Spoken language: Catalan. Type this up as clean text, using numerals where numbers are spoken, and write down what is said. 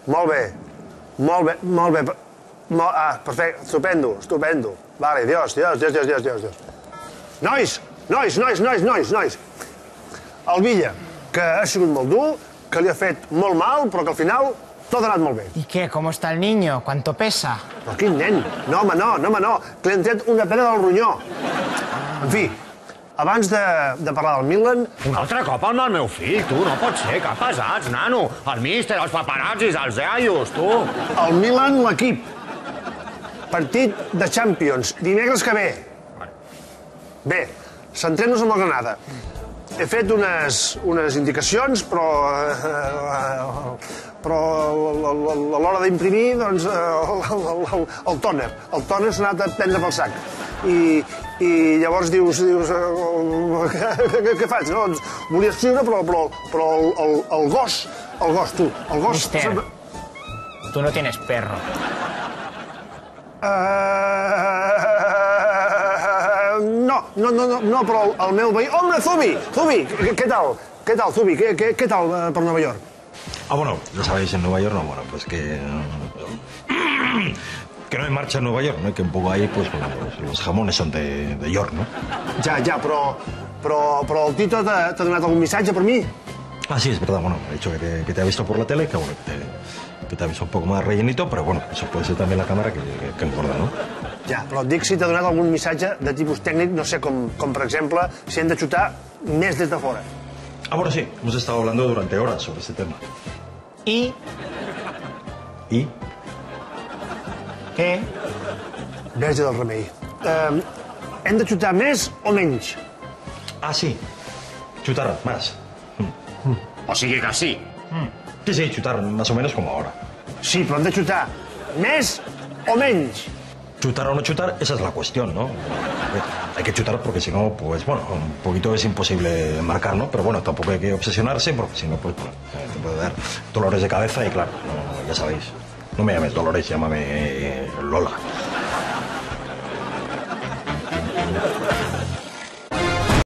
Molt bé. Molt bé, molt bé. Ah, perfecte, estupendo, estupendo. Vale, Dios. Nois! El Villa, que ha sigut molt dur, que li ha fet molt mal, però que al final tot ha anat molt bé. ¿Y qué? ¿Cómo está el niño? ¿Cuánto pesa? Però quin nen? No, home, no. Que li han tret una pedra del ronyó. En fi, abans de parlar del Milan... Un altre cop amb el meu fill, tu, no pot ser, que pesats, nano. El míster, els paparazzis, els iaios, tu. El Milan, l'equip. Partit de Champions, dimecres que ve. Bé, centrem-nos en la Granada. He fet unes indicacions, però a l'hora d'imprimir, doncs, el tòner s'ha anat a prendre pel sac. I llavors dius, què faig? Doncs volia escriure, però el gos, tu, el gos... Mister, tú no tienes perro. No, però el meu veí... Home, Zubi, què tal? Què tal, Zubi? Què tal per Nova York? Ah, bueno, ya sabéis, en Nueva York no, bueno, pues que no hay marcha en Nueva York, ¿no? Que un poco ahí, pues, bueno, los jamones son de York, ¿no? Ja, però el Tito t'ha donat algun missatge per mi? Ah, sí, es verdad, bueno, he dicho que te ha visto por la tele, que bueno, que te ha visto un poco más rellenito, pero bueno, eso puede ser también la cámara que engorda, ¿no? Ja, però et dic si t'ha donat algun missatge de tipus tècnic, no sé, com per exemple, si hem de xutar més des de fora. Ah, bueno, sí, hemos estado hablando durante horas sobre este tema. ¿Y ¿Y? qué? Verge del remei. Hem de xutar més o menys? Ah, sí, chutar más. O sigui que sí. Sí, chutar más o menos como ahora. Sí, però hem de xutar més o menys? Chutar o no chutar, esa es la cuestión, ¿no? Hay que chutar porque si no, pues bueno, un poquito es imposible marcar, ¿no? Pero bueno, tampoco hay que obsesionarse porque si no, pues bueno, te puede dar dolores de cabeza y claro, no, ya sabéis. No me llames Dolores, llámame Lola.